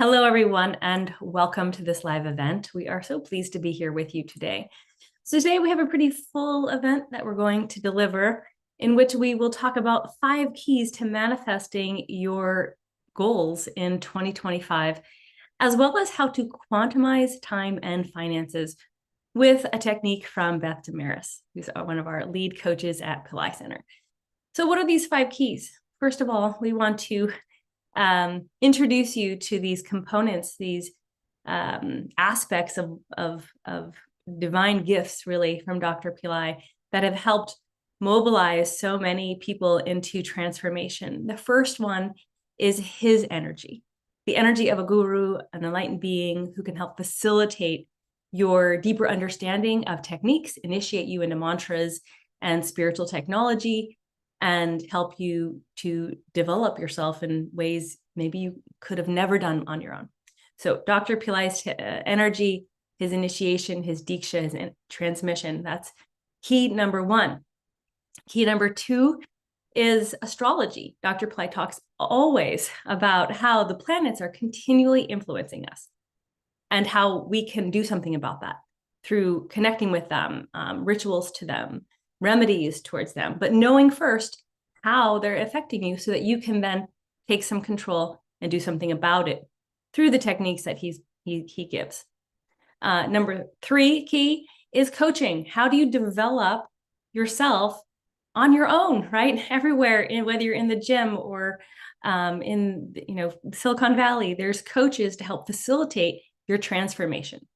Hello, everyone, and welcome to this live event. We are so pleased to be here with you today. So today we have a pretty full event that we're going to deliver in which we will talk about 5 keys to manifesting your goals in 2025, as well as how to quantumize time and finances with a technique from Beth DesMarais, who's one of our lead coaches at Pillai Center. So what are these 5 keys? First of all, we want to introduce you to these components, these aspects of divine gifts, really, from Dr. Pillai that have helped mobilize so many people into transformation. The first one is his energy, the energy of a guru, an enlightened being who can help facilitate your deeper understanding of techniques, initiate you into mantras and spiritual technology, and help you to develop yourself in ways maybe you could have never done on your own. So Dr. Pillai's energy, his initiation, his diksha, his transmission, that's key number 1. Key number 2 is astrology. Dr. Pillai talks always about how the planets are continually influencing us and how we can do something about that through connecting with them, rituals to them, remedies towards them, but knowing first how they're affecting you so that you can then take some control and do something about it through the techniques that he gives. Number 3 key is coaching. How do you develop yourself on your own, right? Everywhere, whether you're in the gym or in Silicon Valley, there's coaches to help facilitate your transformation.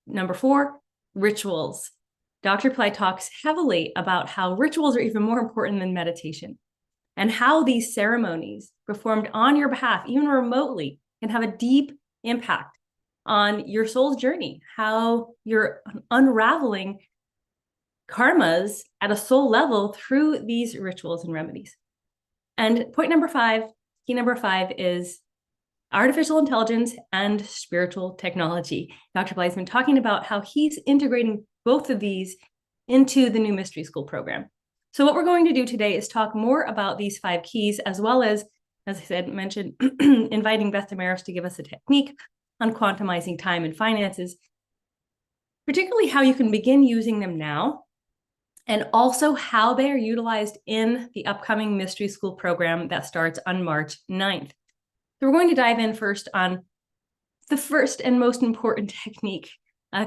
Number 4, rituals. Dr. Pillai talks heavily about how rituals are even more important than meditation and how these ceremonies performed on your behalf, even remotely, can have a deep impact on your soul's journey, how you're unraveling karmas at a soul level through these rituals and remedies. And point number 5, key number 5 is artificial intelligence and spiritual technology. Dr. Pillai has been talking about how he's integrating both of these into the new mystery school program. So what we're going to do today is talk more about these 5 keys, as well as I mentioned, inviting Beth DesMarais to give us a technique on quantumizing time and finances, particularly how you can begin using them now, and also how they are utilized in the upcoming mystery school program that starts on March 9th. So we're going to dive in first on the first and most important technique,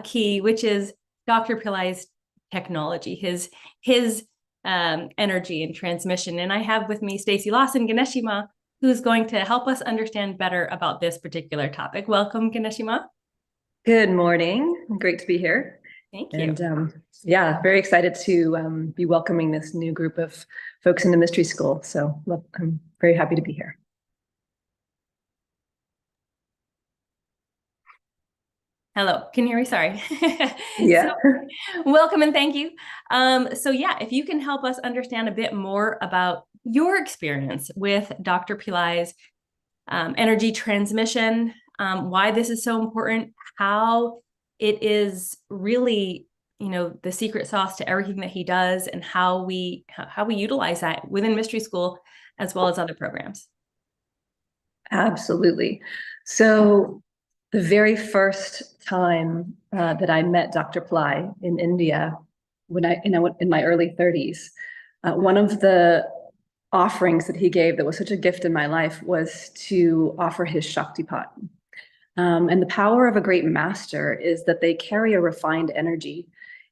key, which is Dr. Pillai's technology, his energy and transmission. And I have with me Stacey Lawson, Ganeshima, who's going to help us understand better about this particular topic. Welcome, Ganeshima. Good morning. Great to be here. Thank you. And yeah, very excited to be welcoming this new group of folks in the mystery school. So I'm very happy to be here. Hello, can you hear me? Sorry. Yeah. So, welcome and thank you. So yeah, if you can help us understand a bit more about your experience with Dr. Pillai's energy transmission, why this is so important, how it is really, the secret sauce to everything that he does, and how we utilize that within mystery school as well as other programs. Absolutely. So the very first time that I met Dr. Pillai in India, when in my early 30s, one of the offerings that he gave that was such a gift in my life was to offer his Shaktipat. And the power of a great master is that they carry a refined energy.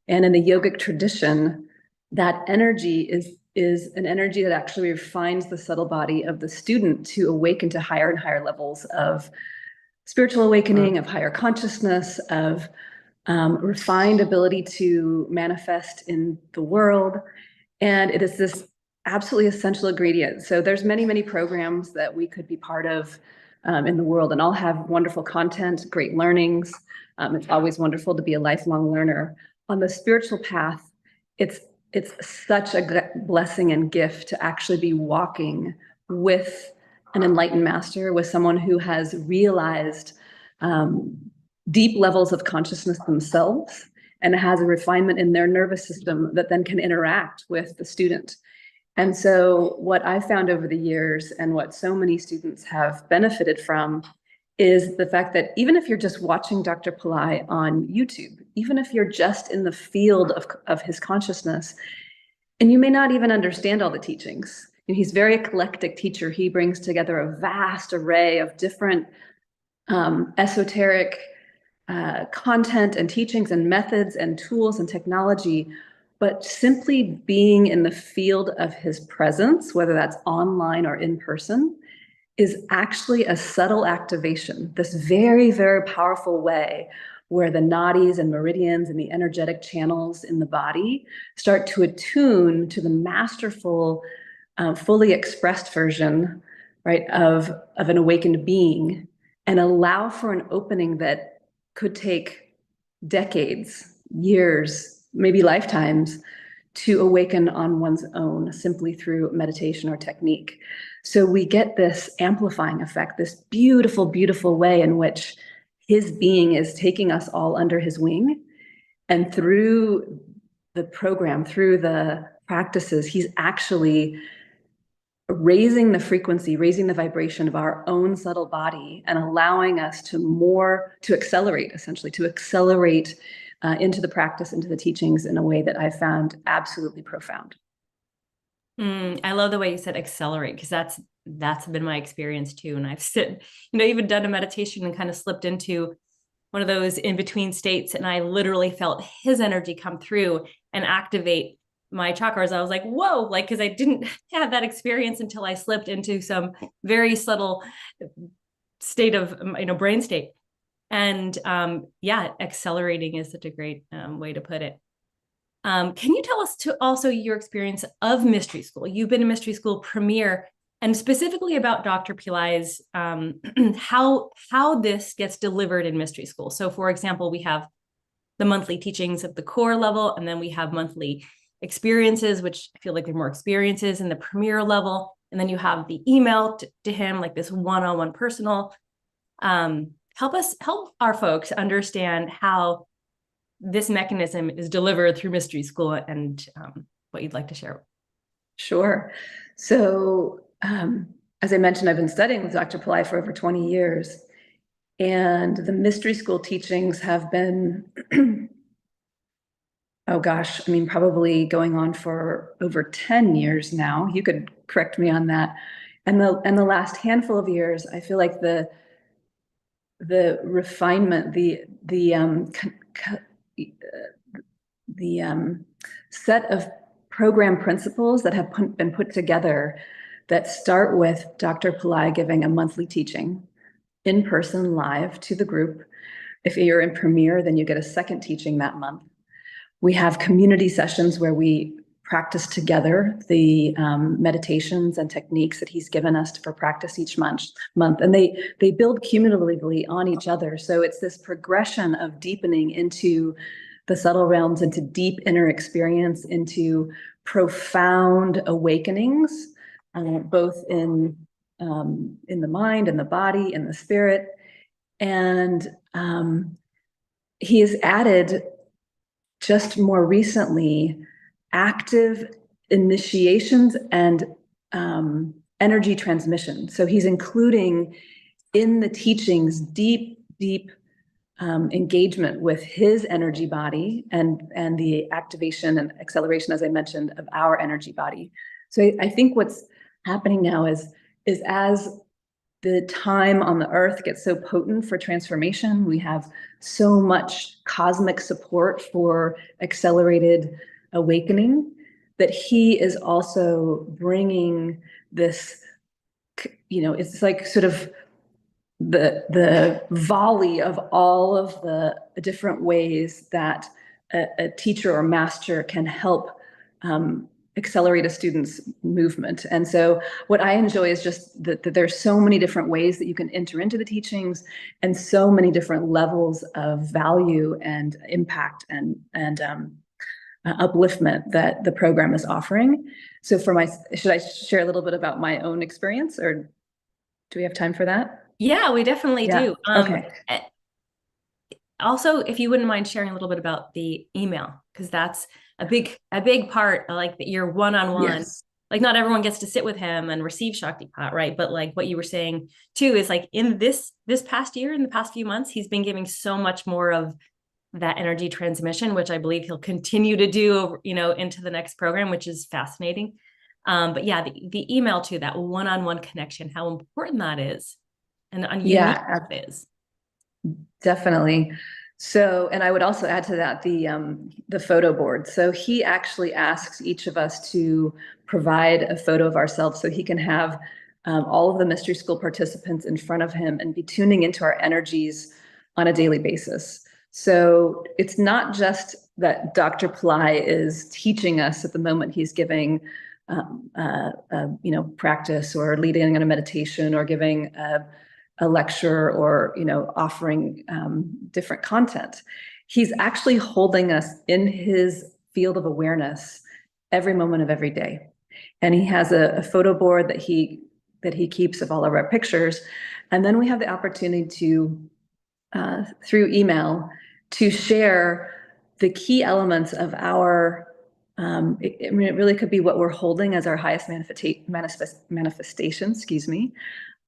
And in the yogic tradition, that energy is an energy that actually refines the subtle body of the student to awaken to higher and higher levels of spiritual awakening, of higher consciousness, of refined ability to manifest in the world. And it is this absolutely essential ingredient. So there's many, many programs that we could be part of in the world, and all have wonderful content, great learnings. It's always wonderful to be a lifelong learner. On the spiritual path, it's such a blessing and gift to actually be walking with an enlightened master, with someone who has realized deep levels of consciousness themselves and has a refinement in their nervous system that then can interact with the student. And so what I found over the years and what so many students have benefited from is the fact that even if you're just watching Dr. Pillai on YouTube, even if you're just in the field of his consciousness, and you may not even understand all the teachings, and he's a very eclectic teacher. He brings together a vast array of different esoteric content and teachings and methods and tools and technology, but simply being in the field of his presence, whether that's online or in person, is actually a subtle activation, this very, very powerful way where the nadis and meridians and the energetic channels in the body start to attune to the masterful, fully expressed version, right, of an awakened being, and allow for an opening that could take decades, years, maybe lifetimes to awaken on one's own simply through meditation or technique. So we get this amplifying effect, this beautiful, beautiful way in which his being is taking us all under his wing. And through the program, through the practices, he's actually raising the frequency, raising the vibration of our own subtle body and allowing us to accelerate, essentially, to accelerate into the practice, into the teachings in a way that I found absolutely profound. I love the way you said accelerate, because that's been my experience too. And I've even done a meditation and kind of slipped into one of those in between states. And I literally felt his energy come through and activate my chakras. I was like, whoa, like, because I didn't have that experience until I slipped into some very subtle state of, brain state. And yeah, accelerating is such a great way to put it. Can you tell us also your experience of mystery school? You've been a mystery school premier, and specifically about Dr. Pillai's how this gets delivered in mystery school. So, for example, we have the monthly teachings at the core level, and then we have monthly experiences, which I feel like they're more experiences in the premier level, and then you have the email to him, like this one-on-one personal. Help our folks understand how this mechanism is delivered through mystery school, and what you'd like to share. Sure. So, as I mentioned, I've been studying with Dr. Pillai for over 20 years, and the mystery school teachings have been, oh gosh, I mean, probably going on for over 10 years now. You could correct me on that. And the last handful of years, I feel like the refinement, the set of program principles that have been put together that start with Dr. Pillai giving a monthly teaching in person, live to the group. If you're in Premier, then you get a second teaching that month. We have community sessions where we practice together the meditations and techniques that he's given us for practice each month, and they build cumulatively on each other. So it's this progression of deepening into the subtle realms, into deep inner experience, into profound awakenings, both in the mind, in the body, in the spirit. And he has added, just more recently, active initiations and energy transmission. So he's including in the teachings deep engagement with his energy body and the activation and acceleration, as I mentioned, of our energy body. So I think what's happening now is as the time on the earth gets so potent for transformation, we have so much cosmic support for accelerated awakening, that he is also bringing this, it's like sort of the volley of all of the different ways that a teacher or master can help accelerate a student's movement. And so what I enjoy is just that there's so many different ways that you can enter into the teachings, and so many different levels of value and impact and upliftment that the program is offering. So should I share a little bit about my own experience, or do we have time for that? Yeah, we definitely do. Okay. Also, if you wouldn't mind sharing a little bit about the email, because that's a big part, like your one-on-one. Yes. like not everyone gets to sit with him and receive Shaktipat, right? But like what you were saying too is like in this past year, in the past few months, he's been giving so much more of that energy transmission, which I believe he'll continue to do, into the next program, which is fascinating. But yeah, the email too, that one-on-one connection, how important that is, and unique that is. Definitely. So, and I would also add to that the photo board. So he actually asks each of us to provide a photo of ourselves so he can have all of the mystery school participants in front of him and be tuning into our energies on a daily basis. So it's not just that Dr. Pillai is teaching us at the moment he's giving practice or leading in a meditation or giving a lecture or offering different content. He's actually holding us in his field of awareness every moment of every day. And he has a photo board that he keeps of all of our pictures. And then we have the opportunity to, through email, to share the key elements of our it really could be what we're holding as our highest manifestation,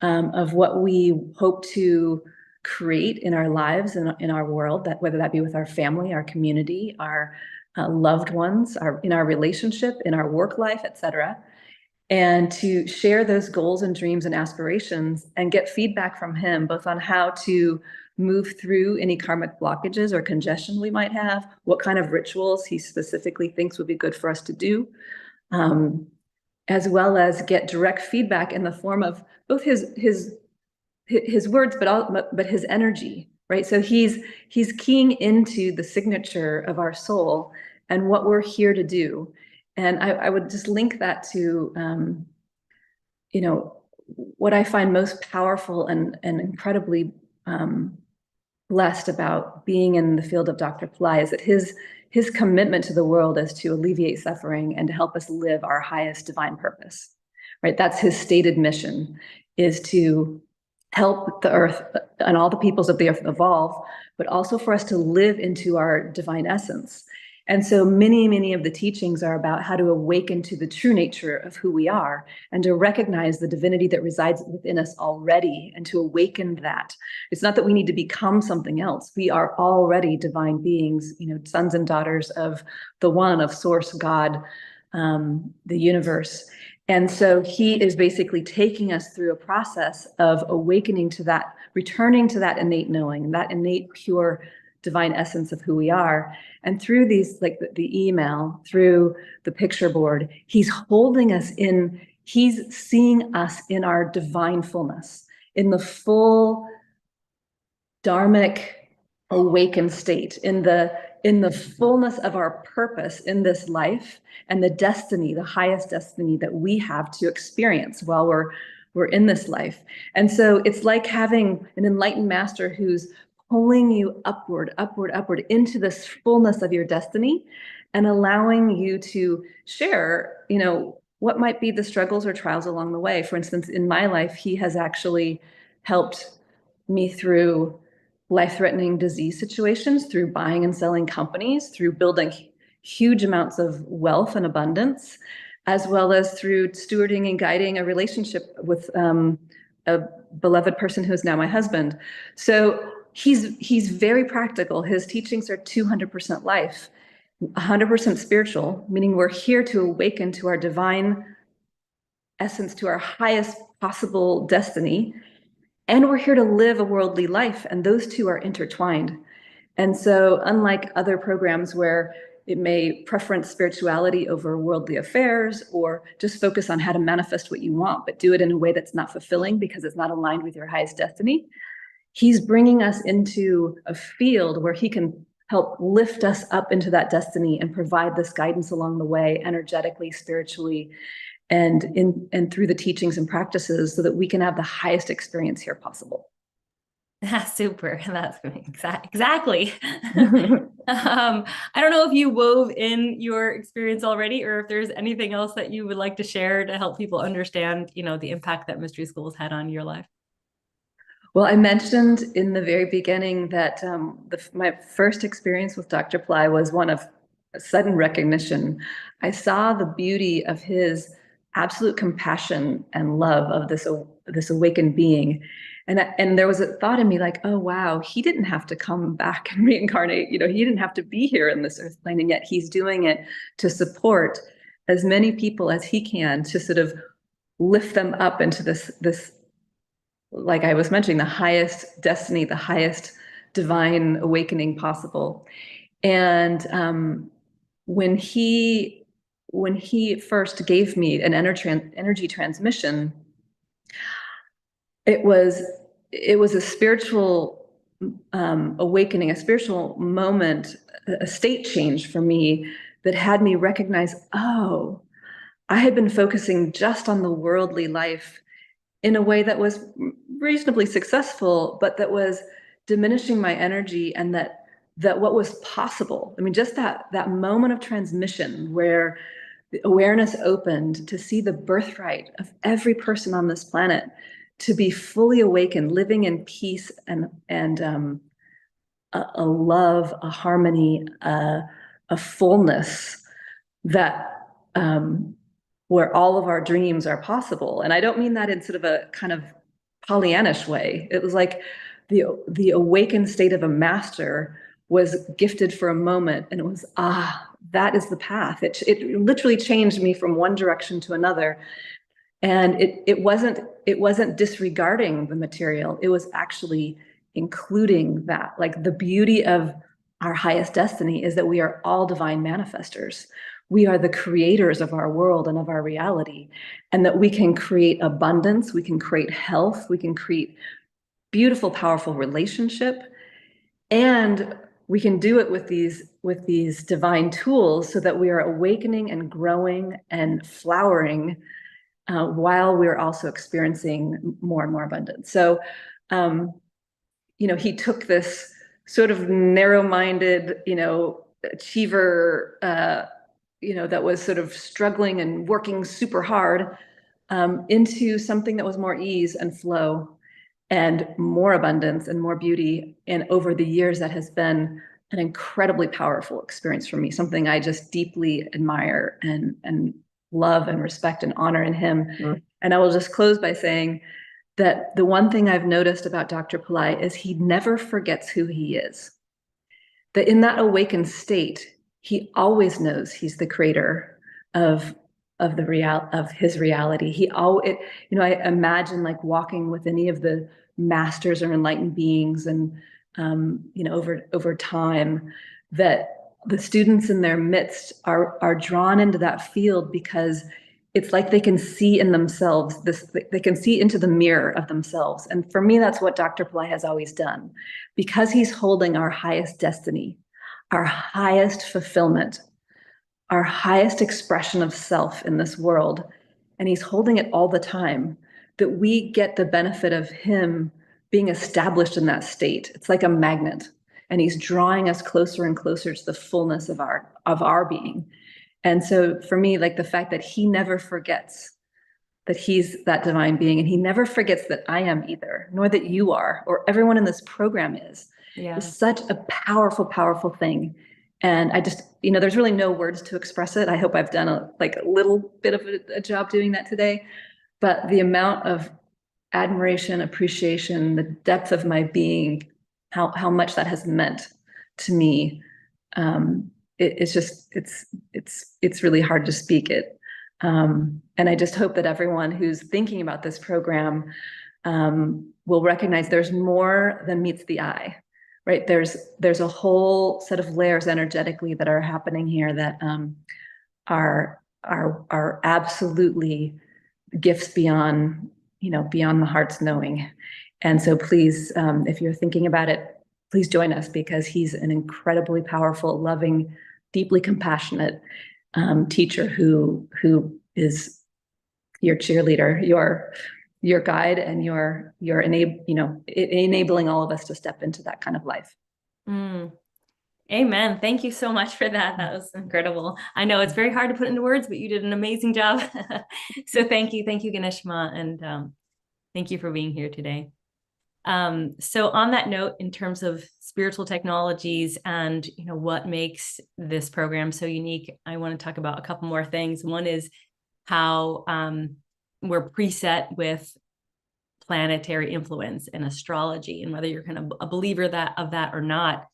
of what we hope to create in our lives and in our world, that whether that be with our family, our community, our loved ones, in our relationship, in our work life, etc. And to share those goals and dreams and aspirations and get feedback from him, both on how to move through any karmic blockages or congestion we might have, what kind of rituals he specifically thinks would be good for us to do, as well as get direct feedback in the form of both his words, but his energy, right? So he's keying into the signature of our soul and what we're here to do. And I would just link that to, what I find most powerful and incredibly blessed about being in the field of Dr. Pillai is that his commitment to the world is to alleviate suffering and to help us live our highest divine purpose, right? That's his stated mission, is to help the earth and all the peoples of the earth evolve, but also for us to live into our divine essence. And so many of the teachings are about how to awaken to the true nature of who we are and to recognize the divinity that resides within us already and to awaken that. It's not that we need to become something else. We are already divine beings, sons and daughters of the one, of Source, God, the universe. And so he is basically taking us through a process of awakening to that, returning to that innate knowing, that innate pure divine essence of who we are. And through these, like the email, through the picture board, he's holding us in, he's seeing us in our divine fullness, in the full dharmic awakened state, in the fullness of our purpose in this life and the destiny, the highest destiny that we have to experience while we're in this life. And so it's like having an enlightened master who's pulling you upward into this fullness of your destiny and allowing you to share, what might be the struggles or trials along the way. For instance, in my life, he has actually helped me through life-threatening disease situations, through buying and selling companies, through building huge amounts of wealth and abundance, as well as through stewarding and guiding a relationship with a beloved person who is now my husband. So he's very practical. His teachings are 200% life, 100% spiritual, meaning we're here to awaken to our divine essence, to our highest possible destiny. And we're here to live a worldly life, and those two are intertwined. And so unlike other programs where it may preference spirituality over worldly affairs or just focus on how to manifest what you want, but do it in a way that's not fulfilling because it's not aligned with your highest destiny, he's bringing us into a field where he can help lift us up into that destiny and provide this guidance along the way, energetically, spiritually, and through the teachings and practices so that we can have the highest experience here possible. That's super. That's exactly. I don't know if you wove in your experience already, or if there's anything else that you would like to share to help people understand, the impact that mystery schools had on your life. Well, I mentioned in the very beginning that my first experience with Dr. Pillai was one of sudden recognition. I saw the beauty of his absolute compassion and love of this awakened being. And there was a thought in me like, oh, wow, he didn't have to come back and reincarnate. He didn't have to be here in this earth plane. And yet he's doing it to support as many people as he can, to sort of lift them up into this, like I was mentioning, the highest destiny, the highest divine awakening possible. And when he first gave me an energy transmission, it was a spiritual awakening, a spiritual moment, a state change for me that had me recognize, oh, I had been focusing just on the worldly life in a way that was reasonably successful, but that was diminishing my energy, and that what was possible. I mean, just that moment of transmission where the awareness opened to see the birthright of every person on this planet, to be fully awakened, living in peace and a love, a harmony, a fullness that where all of our dreams are possible. And I don't mean that in sort of a kind of Pollyannish way. It was like the awakened state of a master was gifted for a moment, and it was, that is the path. It literally changed me from one direction to another. And it wasn't disregarding the material. It was actually including that. Like, the beauty of our highest destiny is that we are all divine manifestors. We are the creators of our world and of our reality, and that we can create abundance, we can create health, we can create beautiful, powerful relationship, and we can do it with these divine tools, so that we are awakening and growing and flowering while we're also experiencing more and more abundance. So, he took this sort of narrow-minded, achiever, that was sort of struggling and working super hard, into something that was more ease and flow and more abundance and more beauty. And over the years, that has been an incredibly powerful experience for me, something I just deeply admire and love and respect and honor in him. Mm-hmm. And I will just close by saying that the one thing I've noticed about Dr. Pillai is he never forgets who he is. That in that awakened state, he always knows he's the creator of his reality. I imagine like walking with any of the masters or enlightened beings, and over time, that the students in their midst are drawn into that field, because it's like they can see in themselves they can see into the mirror of themselves. And for me, that's what Dr. Pillai has always done, because he's holding our highest destiny, our highest fulfillment, our highest expression of self in this world. And he's holding it all the time, that we get the benefit of him being established in that state. It's like a magnet, and he's drawing us closer and closer to the fullness of our being. And so for me, like, the fact that he never forgets that he's that divine being, and he never forgets that I am either, nor that you are, or everyone in this program is such a powerful, powerful thing. And I just, there's really no words to express it. I hope I've done a little bit of a job doing that today. But the amount of admiration, appreciation, the depth of my being, how much that has meant to me, it's really hard to speak it. And I just hope that everyone who's thinking about this program will recognize there's more than meets the eye, right? There's a whole set of layers energetically that are happening here that are absolutely gifts beyond the heart's knowing. And so please, if you're thinking about it, please join us, because he's an incredibly powerful, loving, deeply compassionate teacher who is your cheerleader, your guide, and you're enabling all of us to step into that kind of life. Amen. Thank you so much for that. That was incredible. I know it's very hard to put into words, but you did an amazing job. So thank you, Ganeshma, and thank you for being here today. So on that note, in terms of spiritual technologies and what makes this program so unique, I want to talk about a couple more things. One is how we're preset with planetary influence and astrology, and whether you're kind of a believer of that or not.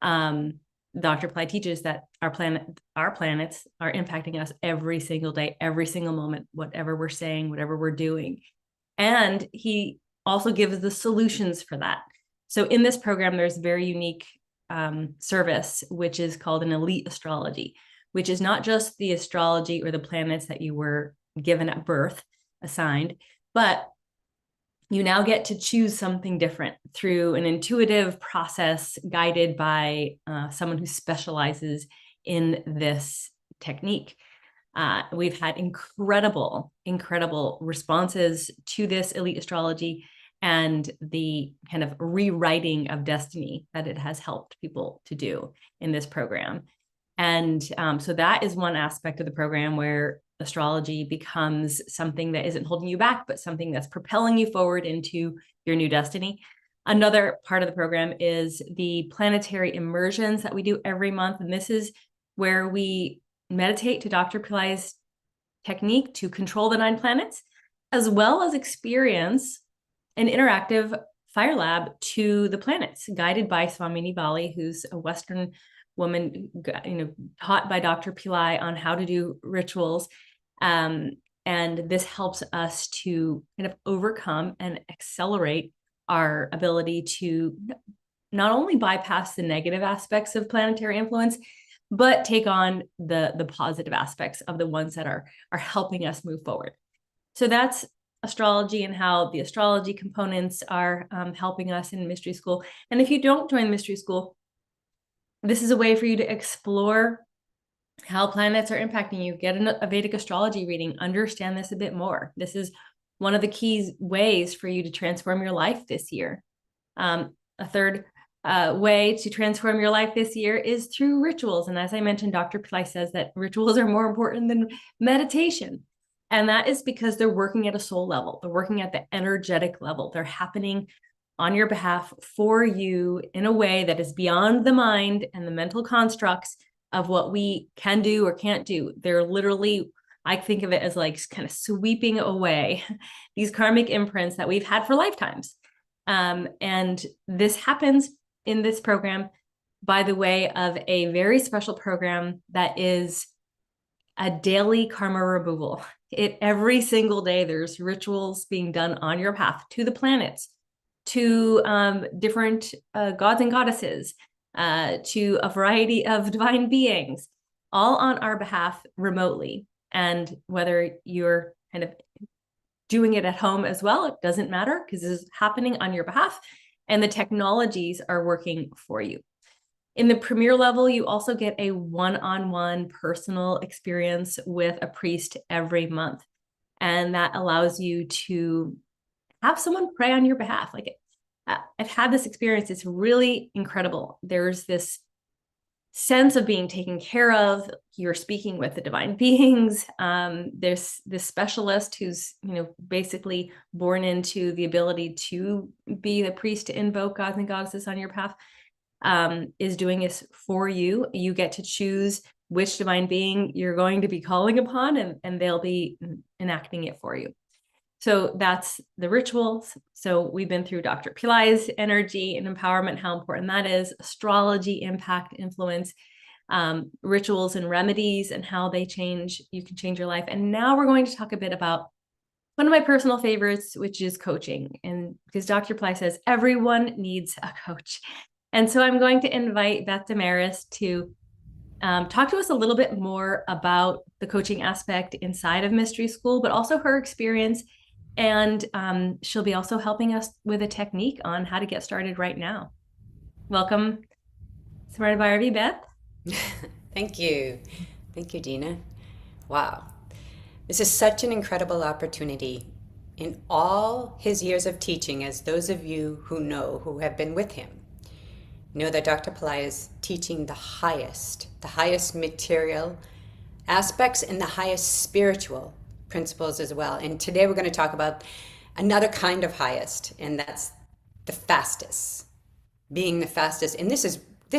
Dr. Pillai teaches that our planets are impacting us every single day, every single moment, whatever we're saying, whatever we're doing. And he also gives the solutions for that. So in this program, there's a very unique service, which is called an Elite Astrology, which is not just the astrology or the planets that you were given at birth, assigned, but you now get to choose something different through an intuitive process guided by someone who specializes in this technique. We've had incredible responses to this Elite Astrology and the kind of rewriting of destiny that it has helped people to do in this program. And so that is one aspect of the program where astrology becomes something that isn't holding you back, but something that's propelling you forward into your new destiny. Another part of the program is the planetary immersions that we do every month. And this is where we meditate to Dr. Pillai's technique to control the 9 planets, as well as experience an interactive fire lab to the planets, guided by Swamini Bali, who's a Western woman, taught by Dr. Pillai on how to do rituals. And this helps us to kind of overcome and accelerate our ability to not only bypass the negative aspects of planetary influence, but take on the positive aspects of the ones that are helping us move forward. So that's astrology and how the astrology components are helping us in mystery school. And if you don't join the mystery school, this is a way for you to explore how planets are impacting you. Get a Vedic astrology reading, understand this a bit more. This is one of the key ways for you to transform your life this year. A third way to transform your life this year is through rituals. And as I mentioned, Dr. Pillai says that rituals are more important than meditation. And that is because they're working at a soul level. They're working at the energetic level. They're happening on your behalf for you in a way that is beyond the mind and the mental constructs of what we can do or can't do. They're literally, I think of it as like kind of sweeping away these karmic imprints that we've had for lifetimes. And this happens in this program by the way of a very special program that is a daily karma removal. Every single day, there's rituals being done on your path to the planets, to different gods and goddesses, to a variety of divine beings, all on our behalf remotely. And whether you're kind of doing it at home as well, it doesn't matter, because this is happening on your behalf and the technologies are working for you. In the premier level, you also get a one-on-one personal experience with a priest every month. And that allows you to have someone pray on your behalf. Like, I've had this experience. It's really incredible. There's this sense of being taken care of. You're speaking with the divine beings. There's this specialist who's, basically born into the ability to be the priest to invoke gods and goddesses on your path, is doing this for you. You get to choose which divine being you're going to be calling upon, and they'll be enacting it for you. So that's the rituals. So we've been through Dr. Pillai's energy and empowerment, how important that is, astrology, impact, influence, rituals and remedies, and how they you can change your life. And now we're going to talk a bit about one of my personal favorites, which is coaching. And because Dr. Pillai says everyone needs a coach. And so I'm going to invite Beth DesMarais to talk to us a little bit more about the coaching aspect inside of Mystery School, but also her experience. And she'll be also helping us with a technique on how to get started right now. Welcome, Smart Bharvi, Beth. Thank you. Thank you, Gina. Wow. This is such an incredible opportunity. In all his years of teaching, as those of you who have been with him, know that Dr. Pillai is teaching the highest material aspects and the highest spiritual principles as well. And today we're going to talk about another kind of highest, and that's the fastest, being the fastest. And this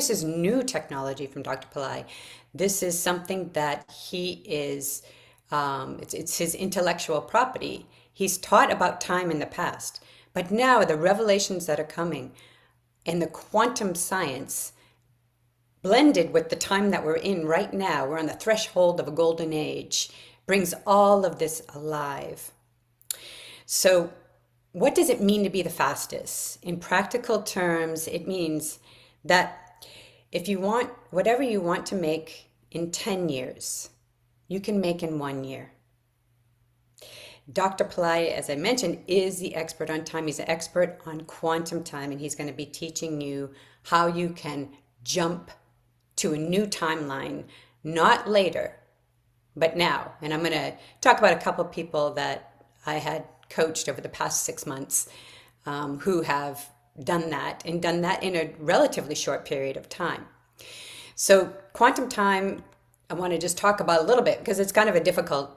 is new technology from Dr. Pillai. This is something that he is It's his intellectual property. He's taught about time in the past, but now the revelations that are coming and the quantum science blended with the time that we're in right now, we're on the threshold of a golden age, brings all of this alive. So what does it mean to be the fastest? In practical terms, it means that if you want whatever you want to make in 10 years, you can make in 1 year. Dr. Pillai, as I mentioned, is the expert on time. He's an expert on quantum time, and he's going to be teaching you how you can jump to a new timeline, not later, but now. And I'm going to talk about a couple of people that I had coached over the past 6 months who have done that and done that in a relatively short period of time. So quantum time, I want to just talk about a little bit because it's kind of a difficult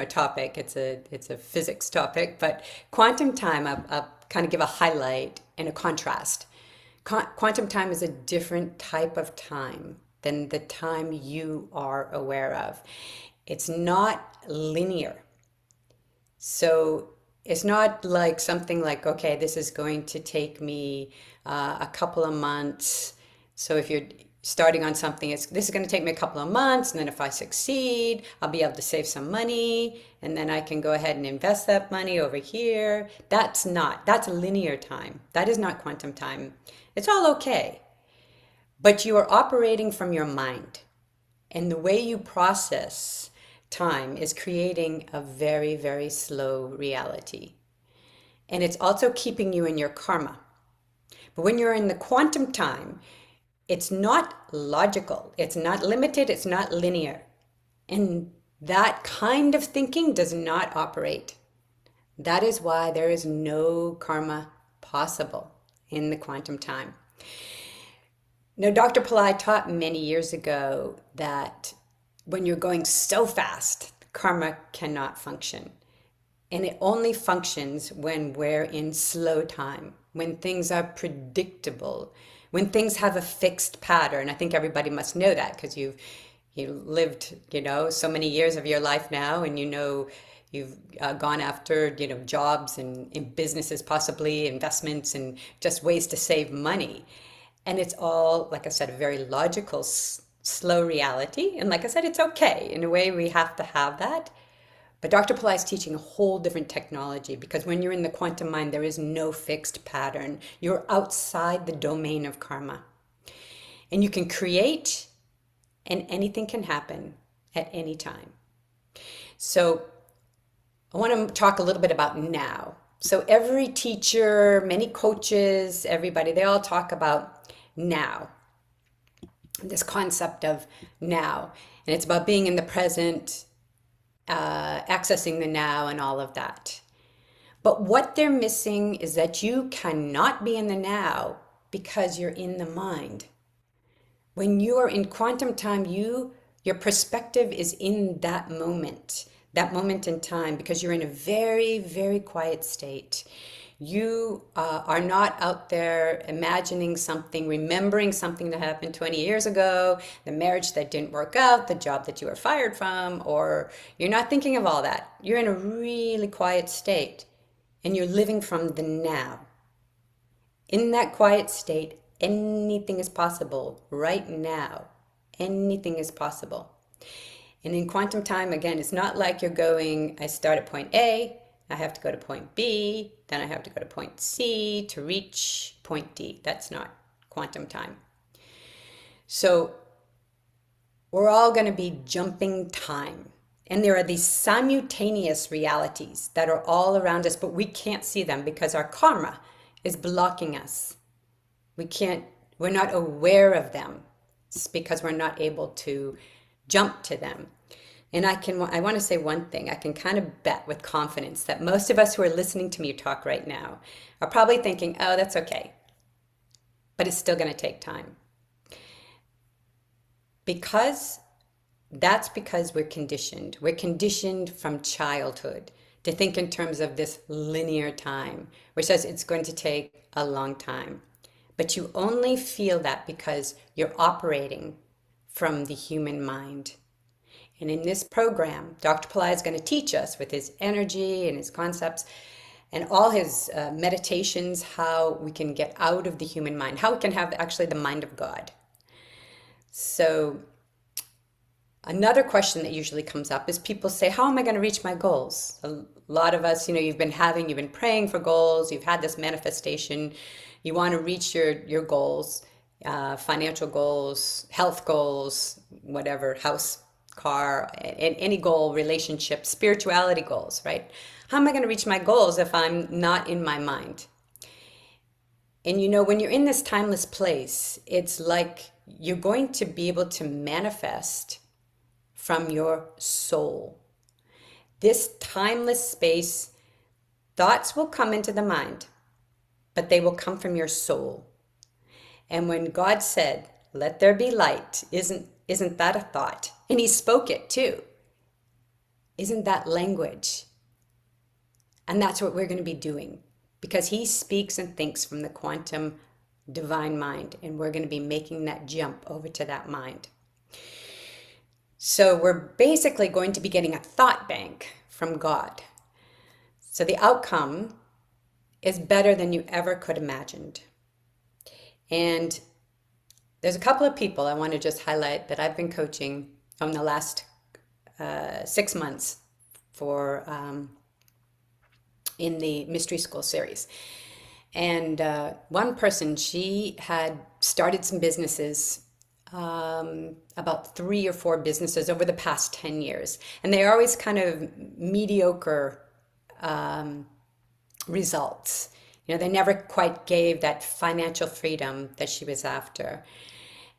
topic. It's a physics topic, but quantum time, I'll kind of give a highlight and a contrast. Quantum time is a different type of time than the time you are aware of. It's not linear. So it's not like something like, okay, this is going to take me a couple of months. So if you're starting on something, this is going to take me a couple of months, and then if I succeed, I'll be able to save some money, and then I can go ahead and invest that money over here. That's linear time. That is not quantum time. It's all okay. But you are operating from your mind. And the way you process time is creating a very, very slow reality. And it's also keeping you in your karma. But when you're in the quantum time, it's not logical, it's not limited, it's not linear. And that kind of thinking does not operate. That is why there is no karma possible in the quantum time. Now, Dr. Pillai taught many years ago that when you're going so fast, karma cannot function. And it only functions when we're in slow time, when things are predictable, when things have a fixed pattern. I think everybody must know that because you lived, so many years of your life now, and you've gone after, jobs and businesses, possibly investments, and just ways to save money. And it's all, like I said, a very logical, slow reality. And like I said, it's okay. In a way, we have to have that. But Dr. Pillai is teaching a whole different technology because when you're in the quantum mind, there is no fixed pattern. You're outside the domain of karma. And you can create, and anything can happen at any time. So I want to talk a little bit about now. So every teacher, many coaches, everybody, they all talk about now. This concept of now. And it's about being in the present, accessing the now and all of that. But what they're missing is that you cannot be in the now because you're in the mind. When you are in quantum time, your perspective is in that moment in time, because you're in a very, very quiet state. You are not out there imagining something, remembering something that happened 20 years ago, the marriage that didn't work out, the job that you were fired from, or you're not thinking of all that. You're in a really quiet state, and you're living from the now. In that quiet state, anything is possible right now. Anything is possible. And in quantum time, again, it's not like you're going, I start at point A, I have to go to point B, then I have to go to point C to reach point D. That's not quantum time. So we're all going to be jumping time. And there are these simultaneous realities that are all around us, but we can't see them because our karma is blocking us. We're not aware of them. It's because we're not able to jump to them. And I want to say one thing. I can kind of bet with confidence that most of us who are listening to me talk right now are probably thinking, oh, that's okay. But it's still going to take time. Because we're conditioned. We're conditioned from childhood to think in terms of this linear time, which says it's going to take a long time. But you only feel that because you're operating from the human mind. And in this program, Dr. Pillai is going to teach us with his energy and his concepts and all his meditations how we can get out of the human mind, how we can have actually the mind of God. So another question that usually comes up is people say, how am I going to reach my goals? A lot of us, you've been praying for goals, you've had this manifestation, you want to reach your goals, financial goals, health goals, whatever, house, car, any goal, relationship, spirituality goals, right? How am I going to reach my goals if I'm not in my mind? And when you're in this timeless place, it's like you're going to be able to manifest from your soul. This timeless space, thoughts will come into the mind, but they will come from your soul. And when God said, let there be light, isn't that a thought? And he spoke it too. Isn't that language? And that's what we're going to be doing, because he speaks and thinks from the quantum divine mind, and we're going to be making that jump over to that mind. So we're basically going to be getting a thought bank from God. So the outcome is better than you ever could imagined. And there's a couple of people I want to just highlight that I've been coaching from the last 6 months for in the Mystery School series. And one person, she had started some businesses, about 3 or 4 businesses over the past 10 years. And they're always kind of mediocre results. They never quite gave that financial freedom that she was after.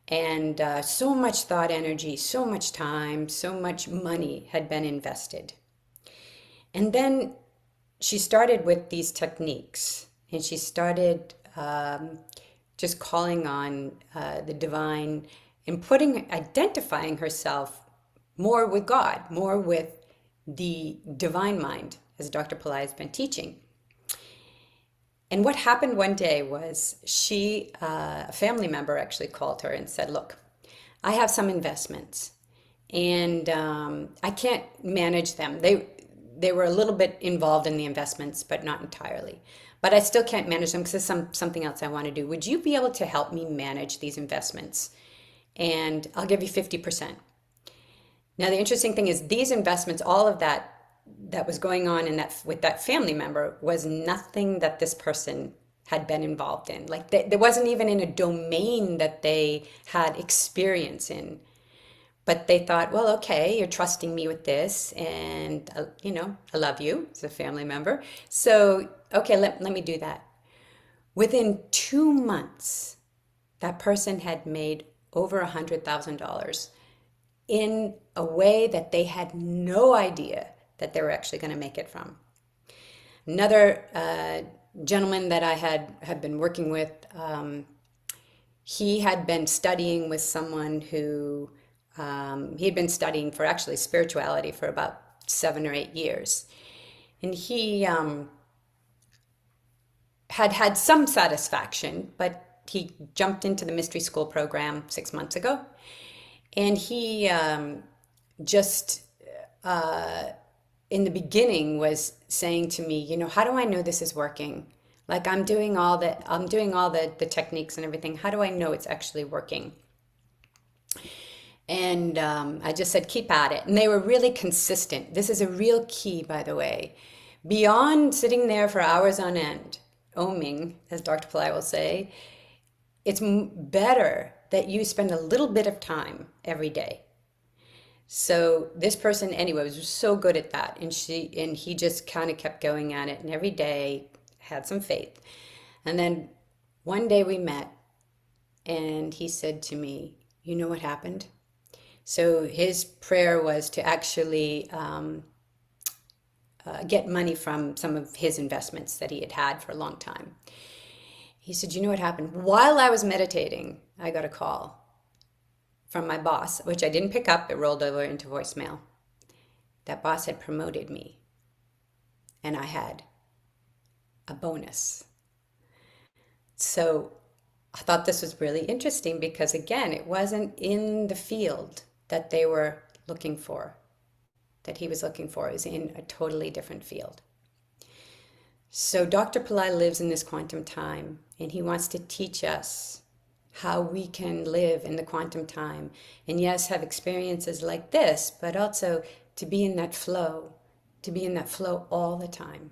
And so much thought energy, so much time, so much money had been invested. And then she started with these techniques, and she started just calling on the divine and identifying herself more with God, more with the divine mind, as Dr. Pillai has been teaching. And what happened one day was a family member actually called her and said, look, I have some investments and I can't manage them. They were a little bit involved in the investments, but not entirely. But I still can't manage them because there's something else I want to do. Would you be able to help me manage these investments? And I'll give you 50%. Now, the interesting thing is these investments, all of that was going on with that family member was nothing that this person had been involved in. Like there wasn't even in a domain that they had experience in. But they thought, well, okay, you're trusting me with this, and I love you as a family member. So, okay, let me do that. Within 2 months, that person had made over $100,000 in a way that they had no idea that they were actually going to make it from. Another gentleman that I had been working with, he had been studying with someone who he had been studying for actually spirituality for about 7 or 8 years. And he had some satisfaction, but he jumped into the mystery school program 6 months ago. And he just in the beginning was saying to me, how do I know this is working? Like I'm doing all the techniques and everything. How do I know it's actually working? And I just said, keep at it. And they were really consistent. This is a real key, by the way. Beyond sitting there for hours on end, oming, as Dr. Pillai will say, it's better that you spend a little bit of time every day. So this person, anyway, was so good at that. And he just kind of kept going at it. And every day had some faith. And then one day we met, and he said to me, you know what happened? So his prayer was to actually get money from some of his investments that he had had for a long time. He said, you know what happened? While I was meditating, I got a call from my boss, which I didn't pick up. It rolled over into voicemail. That boss had promoted me, and I had a bonus. So I thought this was really interesting because, again, it wasn't in the field that they were looking for, that he was looking for, is in a totally different field. So Dr. Pillai lives in this quantum time, and he wants to teach us how we can live in the quantum time. And yes, have experiences like this, but also to be in that flow, all the time.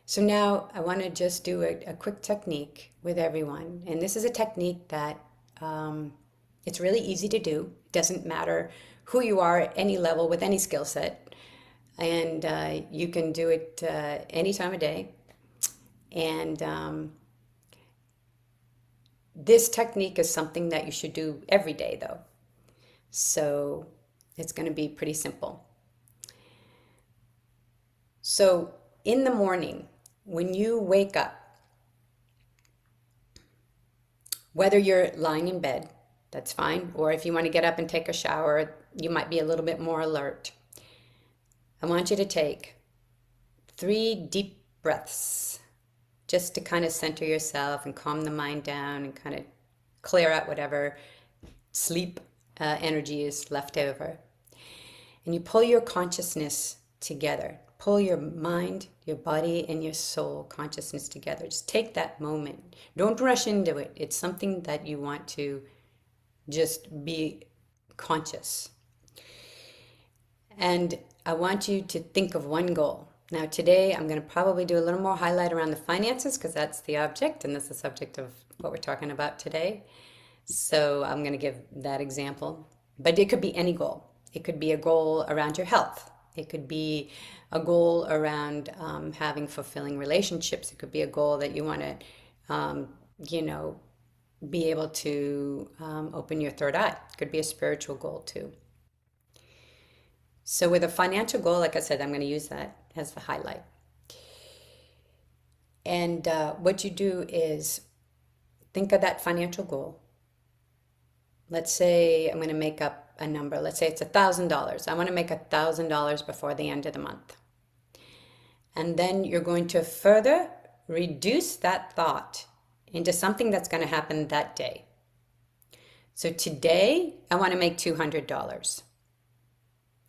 So now I want to just do a quick technique with everyone. And this is a technique that it's really easy to do. It doesn't matter who you are at any level with any skill set. And you can do it any time of day. And this technique is something that you should do every day, though. So it's going to be pretty simple. So in the morning, when you wake up, whether you're lying in bed, that's fine. Or if you want to get up and take a shower, you might be a little bit more alert. I want you to take 3 deep breaths just to kind of center yourself and calm the mind down and kind of clear out whatever sleep energy is left over. And you pull your consciousness together. Pull your mind, your body, and your soul consciousness together. Just take that moment. Don't rush into it. It's something that you want to just be conscious. And I want you to think of one goal. Now today I'm going to probably do a little more highlight around the finances because that's the object and that's the subject of what we're talking about today. So I'm going to give that example. But it could be any goal. It could be a goal around your health. It could be a goal around having fulfilling relationships. It could be a goal that you want to, be able to open your third eye. It could be a spiritual goal too. So with a financial goal, like I said, I'm going to use that as the highlight. And what you do is think of that financial goal. Let's say I'm going to make up a number. Let's say it's $1,000. I want to make $1,000 before the end of the month. And then you're going to further reduce that thought into something that's going to happen that day. So today, I want to make $200.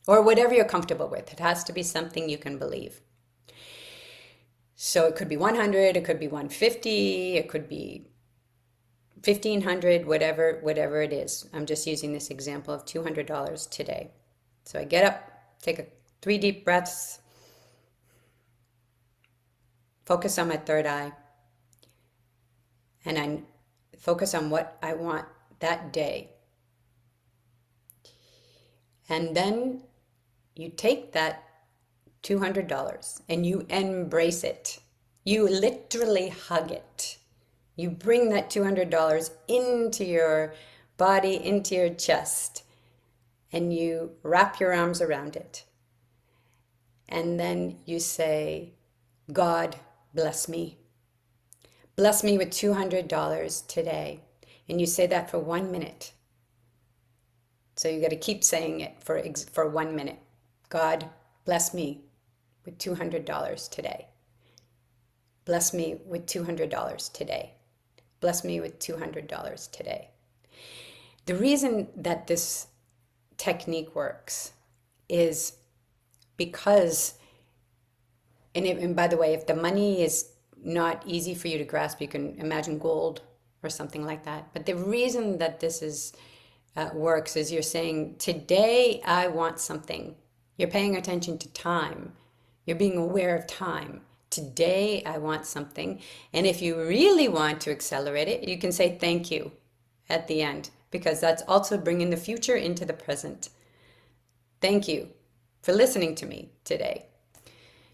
Or whatever you're comfortable with. It has to be something you can believe. So it could be 100, it could be 150, it could be 1,500, whatever it is. I'm just using this example of $200 today. So I get up, take 3 deep breaths, focus on my third eye, and I focus on what I want that day. And then you take that $200 and you embrace it. You literally hug it. You bring that $200 into your body, into your chest, and you wrap your arms around it. And then you say, God, bless me. Bless me with $200 today. And you say that for 1 minute. So you got to keep saying it for 1 minute. God, bless me with $200 today. Bless me with $200 today. Bless me with $200 today. The reason that this technique works is because, and by the way, if the money is not easy for you to grasp, you can imagine gold or something like that. But the reason that this is works is you're saying, today I want something. You're paying attention to time. You're being aware of time. Today I want something. And if you really want to accelerate it, you can say thank you at the end, because that's also bringing the future into the present. Thank you for listening to me today.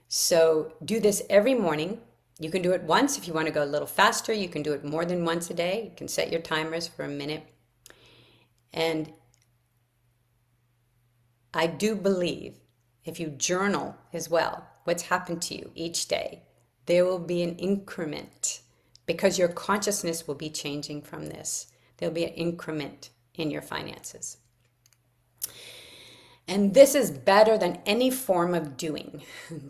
So do this every morning. You can do it once. If you want to go a little faster, you can do it more than once a day. You can set your timers for a minute. And I do believe if you journal as well, what's happened to you each day, there will be an increment because your consciousness will be changing from this. There'll be an increment in your finances. And this is better than any form of doing.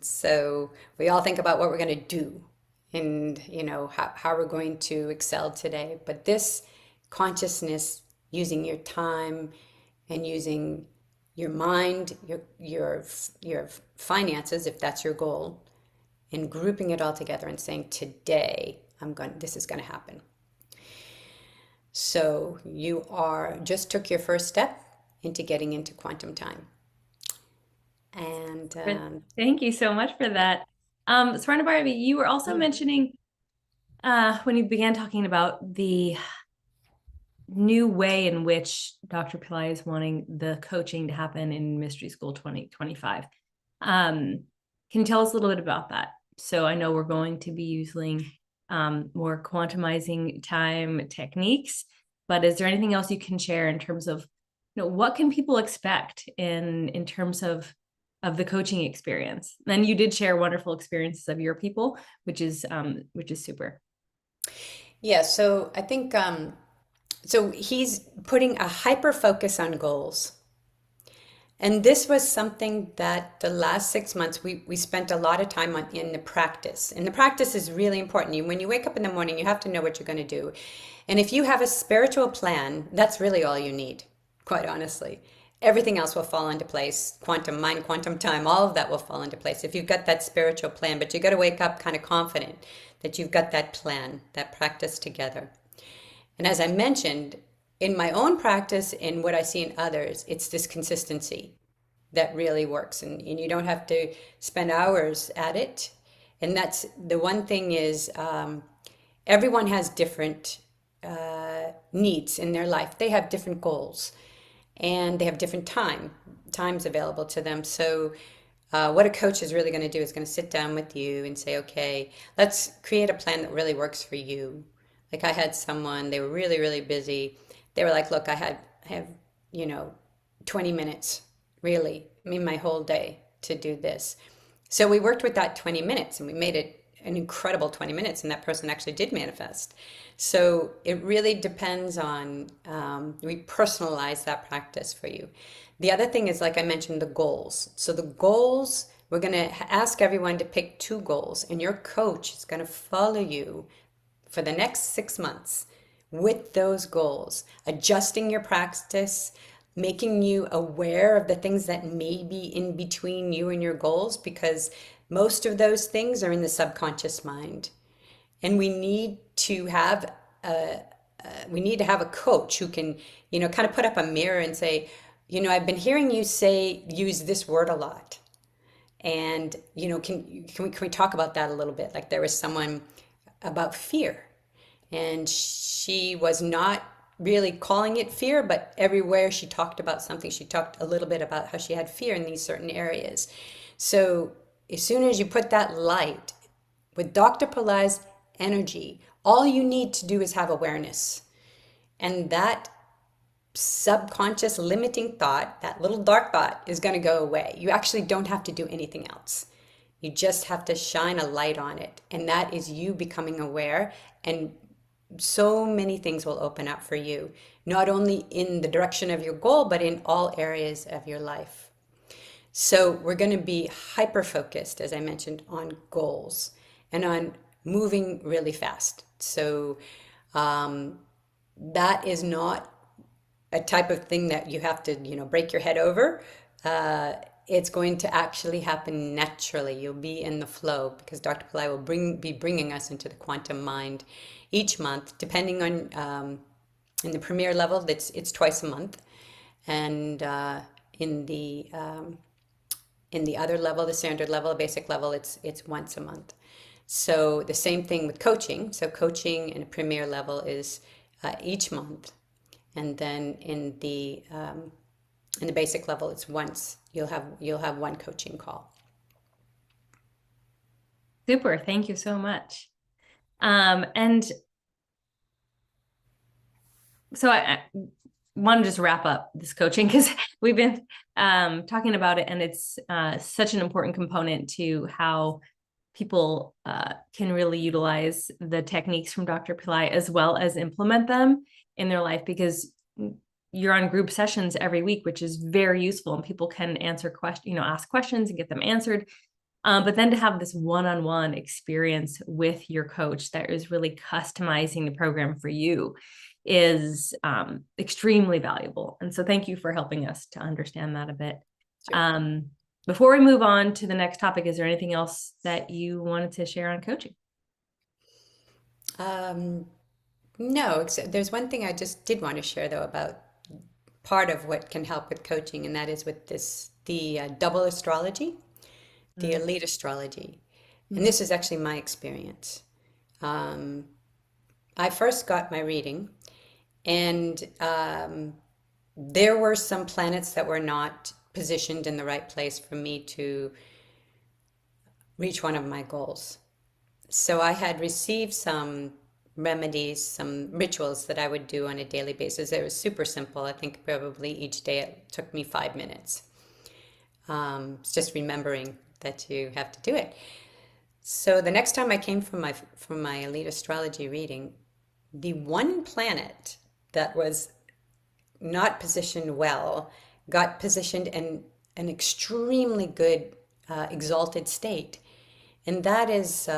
So we all think about what we're going to do and, how we're going to excel today. But this consciousness, using your time and using your mind, your finances, if that's your goal, and grouping it all together and saying, today, this is going to happen. So you just took your first step into getting into quantum time. And thank you so much for that. So Radha Bharati, you were also mentioning when you began talking about the new way in which Dr. Pillai is wanting the coaching to happen in Mystery School 2025. Can you tell us a little bit about that? So I know we're going to be using more quantumizing time techniques, but is there anything else you can share in terms of, what can people expect in terms of the coaching experience? Then you did share wonderful experiences of your people, which is super. Yeah, so I think so he's putting a hyper focus on goals. And this was something that the last 6 months we spent a lot of time on in the practice. And the practice is really important. When you wake up in the morning, you have to know what you're going to do. And if you have a spiritual plan, that's really all you need, quite honestly. Everything else will fall into place. Quantum mind, quantum time, all of that will fall into place if you've got that spiritual plan. But you got to wake up kind of confident that you've got that plan, that practice together. And as I mentioned, in my own practice and what I see in others, it's this consistency that really works. And you don't have to spend hours at it. And that's the one thing is everyone has different needs in their life. They have different goals and they have different times available to them. So what a coach is really going to do is going to sit down with you and say, okay, let's create a plan that really works for you. Like I had someone, they were really, really busy. They were like, look, I have 20 minutes really in my whole day to do this. So we worked with that 20 minutes and we made it an incredible 20 minutes, and that person actually did manifest. So it really depends on, we personalize that practice for you. The other thing is, like I mentioned, the goals. So the goals, we're going to ask everyone to pick 2 goals, and your coach is going to follow you for the next 6 months with those goals, adjusting your practice, making you aware of the things that may be in between you and your goals, because most of those things are in the subconscious mind. And we need to have a coach who can, kind of put up a mirror and say, I've been hearing you use this word a lot. And, can we talk about that a little bit? Like there was someone about fear, and she was not really calling it fear, but everywhere she talked about something, she talked a little bit about how she had fear in these certain areas. So as soon as you put that light with Dr. Pillai's energy, all you need to do is have awareness. And that subconscious limiting thought, that little dark thought, is going to go away. You actually don't have to do anything else. You just have to shine a light on it. And that is you becoming aware, and so many things will open up for you, not only in the direction of your goal, but in all areas of your life. So we're going to be hyper-focused, as I mentioned, on goals and on moving really fast. So that is not a type of thing that you have to, break your head over. It's going to actually happen naturally. You'll be in the flow because Dr. Pillai will be bringing us into the quantum mind each month, depending on in the premier level, it's twice a month, and in the other level, the standard level, basic level, it's once a month. So the same thing with coaching. So coaching in a premier level is each month, and then in the basic level, it's once. You'll have one coaching call. Super. Thank you so much. And so I want to just wrap up this coaching because we've been talking about it, and it's such an important component to how people can really utilize the techniques from Dr. Pillai as well as implement them in their life, because you're on group sessions every week, which is very useful, and people can ask questions and get them answered. But then to have this one-on-one experience with your coach that is really customizing the program for you is extremely valuable. And so thank you for helping us to understand that a bit. Sure. Before we move on to the next topic, is there anything else that you wanted to share on coaching? No, except there's one thing I just did want to share though about part of what can help with coaching, and that is with the double astrology, the elite astrology. And this is actually my experience. Um, I first got my reading, and there were some planets that were not positioned in the right place for me to reach one of my goals. So I had received some remedies, some rituals that I would do on a daily basis. It was super simple. I think probably each day it took me 5 minutes. It's just remembering that you have to do it. So the next time I came from my elite astrology reading, the one planet that was not positioned well got positioned in an extremely good exalted state. And that is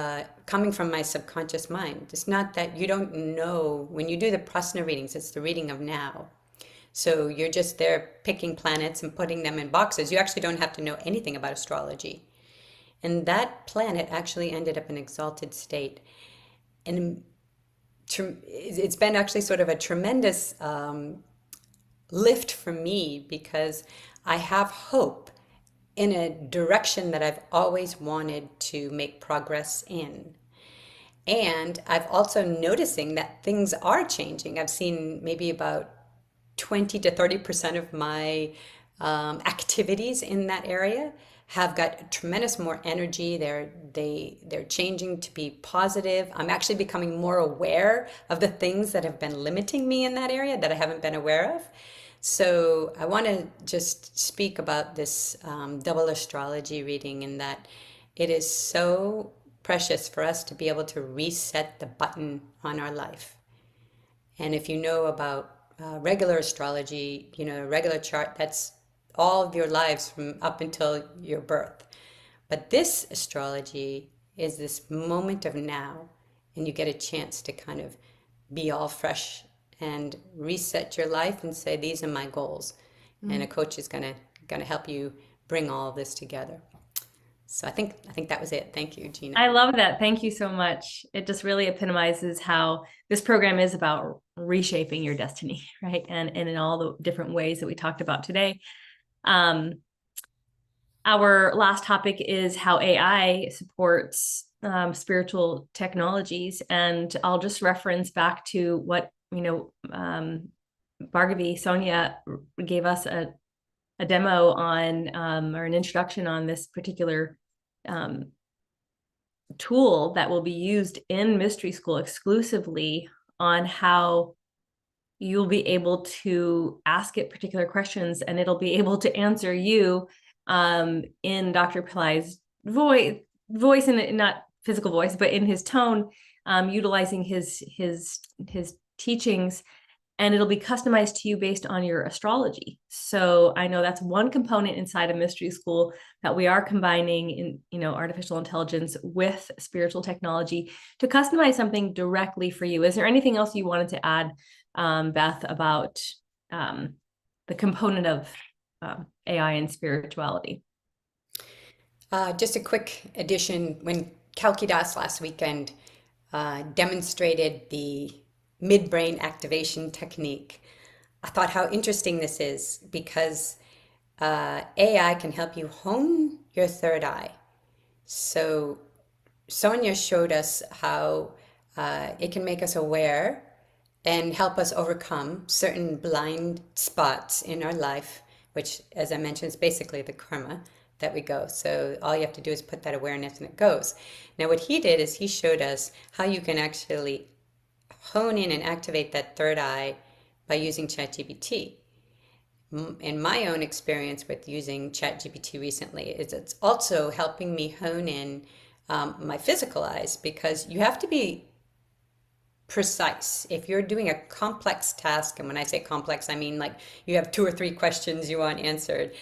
coming from my subconscious mind. It's not that you don't know. When you do the prasna readings, it's the reading of now. So you're just there picking planets and putting them in boxes. You actually don't have to know anything about astrology. And that planet actually ended up in exalted state. And it's been actually sort of a tremendous lift for me, because I have hope in a direction that I've always wanted to make progress in. And I've also noticing that things are changing. I've seen maybe about 20 to 30% of my activities in that area have got tremendous more energy. They're changing to be positive. I'm actually becoming more aware of the things that have been limiting me in that area that I haven't been aware of. So I want to just speak about this double astrology reading, in that it is so precious for us to be able to reset the button on our life. And if you know about regular astrology, you know, a regular chart, that's all of your lives from up until your birth. But this astrology is this moment of now, and you get a chance to kind of be all fresh and reset your life and say, these are my goals. And a coach is gonna help you bring all of this together. So I think that was it. Thank you, Gina. I love that. Thank you so much. It just really epitomizes how this program is about reshaping your destiny, right? And in all the different ways that we talked about today. Our last topic is how AI supports spiritual technologies. And I'll just reference back to what, Bhargavi, Sonia gave us a demo on, or an introduction on this particular tool that will be used in mystery school exclusively, on how you'll be able to ask it particular questions and it'll be able to answer you in Dr. Pillai's voice, and not physical voice, but in his tone, utilizing his teachings, and it'll be customized to you based on your astrology. So I know that's one component inside of mystery school that we are combining in, artificial intelligence with spiritual technology to customize something directly for you. Is there anything else you wanted to add, Beth, about the component of AI and spirituality? Just a quick addition. When Kalkidas last weekend demonstrated the midbrain activation technique, I thought how interesting this is, because AI can help you hone your third eye. So Sonia showed us how it can make us aware and help us overcome certain blind spots in our life, which, as I mentioned, is basically the karma that we go. So all you have to do is put that awareness and it goes. Now, what he did is he showed us how you can actually hone in and activate that third eye by using ChatGPT. In my own experience with using ChatGPT recently, it's also helping me hone in my physical eyes, because you have to be precise. If you're doing a complex task, and when I say complex, I mean like you have 2 or 3 questions you want answered,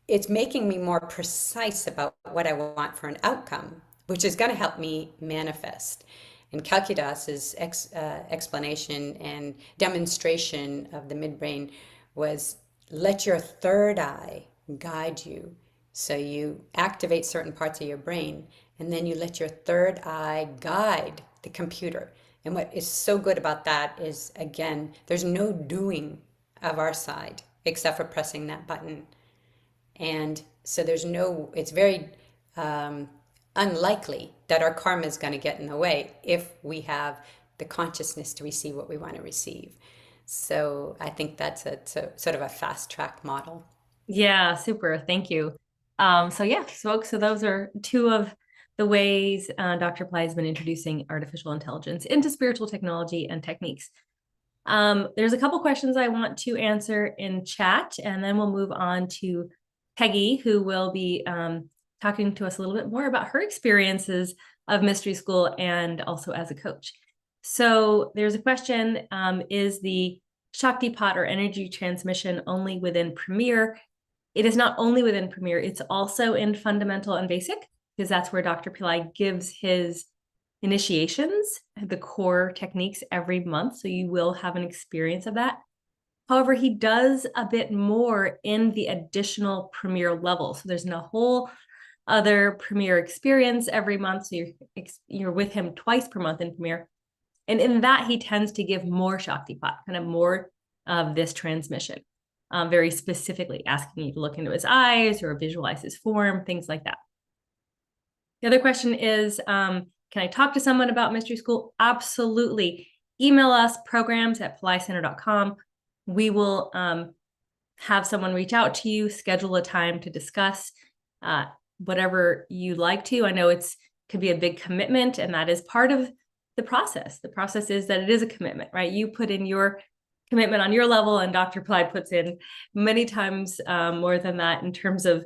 it's making me more precise about what I want for an outcome, which is going to help me manifest. And Kalkidas's explanation and demonstration of the midbrain was let your third eye guide you. So you activate certain parts of your brain, and then you let your third eye guide the computer. And what is so good about that is, again, there's no doing of our side except for pressing that button. And so it's very unlikely that our karma is going to get in the way if we have the consciousness to receive what we want to receive. So I think that's a sort of a fast track model. Yeah, super. Thank you. So yeah, folks, so those are two of the ways Dr. Pillai has been introducing artificial intelligence into spiritual technology and techniques. There's a couple questions I want to answer in chat, and then we'll move on to Peggy, who will be talking to us a little bit more about her experiences of mystery school and also as a coach. So there's a question, is the Shakti pot or energy transmission only within Premier? It is not only within Premier, it's also in Fundamental and Basic, because that's where Dr. Pillai gives his initiations, the core techniques every month. So you will have an experience of that. However, he does a bit more in the additional Premier level. So there's a whole other Premier experience every month. So you're with him twice per month in Premier. And in that, he tends to give more Shaktipat, kind of more of this transmission, very specifically asking you to look into his eyes or visualize his form, things like that. The other question is, can I talk to someone about mystery school? Absolutely. Email us, programs@pillaicenter.com. We will have someone reach out to you, schedule a time to discuss whatever you'd like to. I know could be a big commitment, and that is part of the process. The process is that it is a commitment, right? You put in your commitment on your level, and Dr. Pillai puts in many times more than that in terms of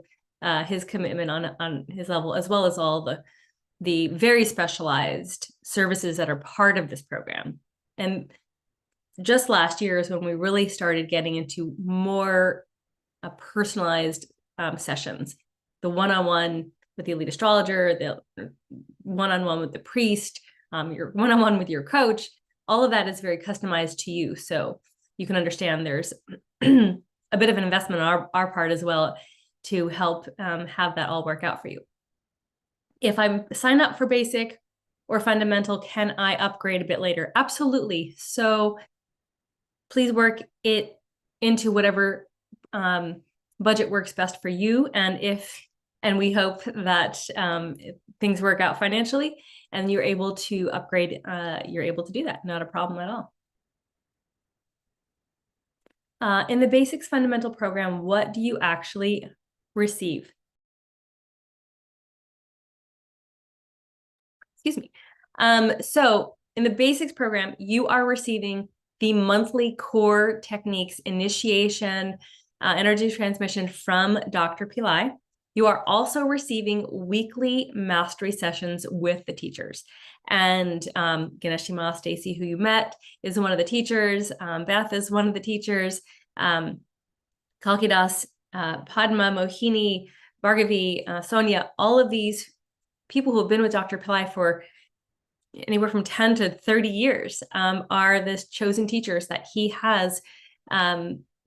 his commitment on his level, as well as all the very specialized services that are part of this program. And just last year is when we really started getting into more personalized sessions. The one-on-one with the elite astrologer, the one-on-one with the priest, your one-on-one with your coach, all of that is very customized to you. So you can understand there's a bit of an investment on our part as well to help have that all work out for you. If I'm signed up for basic or fundamental, can I upgrade a bit later? Absolutely. So please work it into whatever budget works best for you. And we hope that things work out financially and you're able to upgrade, you're able to do that. Not a problem at all. In the basics fundamental program, what do you actually receive? Excuse me. So in the basics program, you are receiving the monthly core techniques, initiation, energy transmission from Dr. Pillai. You are also receiving weekly mastery sessions with the teachers. And Ganeshima Stacy, who you met, is one of the teachers. Beth is one of the teachers. Kalkidas, Padma, Mohini, Bhargavi, Sonia, all of these people who have been with Dr. Pillai for anywhere from 10 to 30 years are the chosen teachers that he has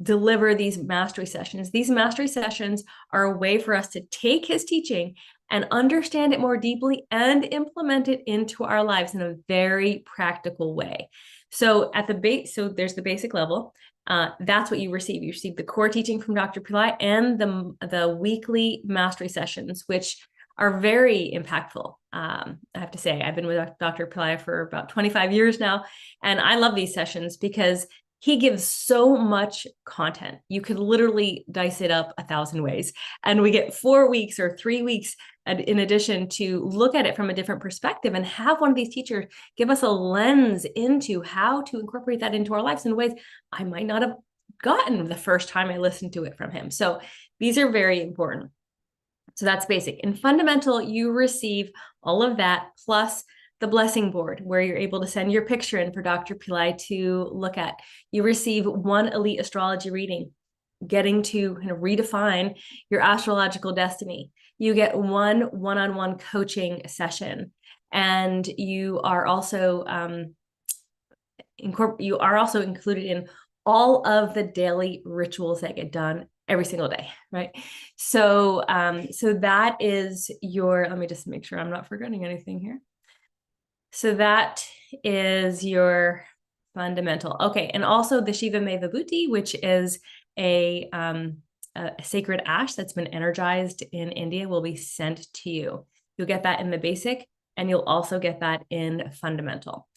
deliver these mastery sessions. These mastery sessions are a way for us to take his teaching and understand it more deeply and implement it into our lives in a very practical way. So at the base, so there's the basic level. That's what you receive. You receive the core teaching from Dr. Pillai and the weekly mastery sessions, which are very impactful. I have to say, I've been with Dr. Pillai for about 25 years now, and I love these sessions because he gives so much content. You could literally dice it up 1,000 ways. And we get 4 weeks or 3 weeks in addition to look at it from a different perspective and have one of these teachers give us a lens into how to incorporate that into our lives in ways I might not have gotten the first time I listened to it from him. So these are very important. So that's basic. In fundamental, you receive all of that plus the blessing board, where you're able to send your picture in for Dr. Pillai to look at. You receive one Elite Astrology reading. getting to kind of redefine your astrological destiny. You get one-on-one coaching session, and you are also included in all of the daily rituals that get done every single day, right? So that is your, let me just make sure I'm not forgetting anything here. So that is your fundamental. Okay, and also the Shiva Meva Bhuti, which is a sacred ash that's been energized in India, will be sent to you. You'll get that in the basic, and you'll also get that in fundamental.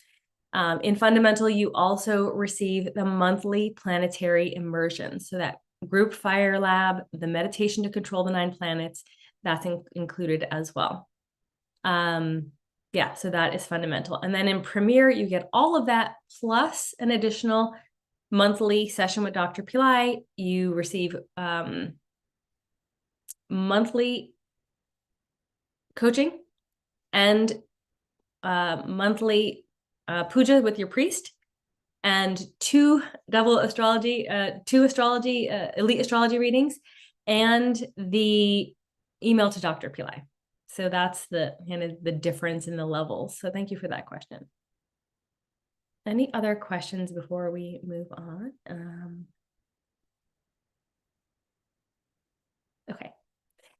In fundamental, you also receive the monthly planetary immersions. So that group fire lab, the meditation to control the 9 planets, that's included as well. Yeah, so that is fundamental. And then in Premier, you get all of that plus an additional monthly session with Dr. Pillai. You receive monthly coaching and monthly puja with your priest, and 2 elite astrology readings, and the email to Dr. Pillai. So that's the kind of the difference in the levels. So thank you for that question. Any other questions before we move on? Okay.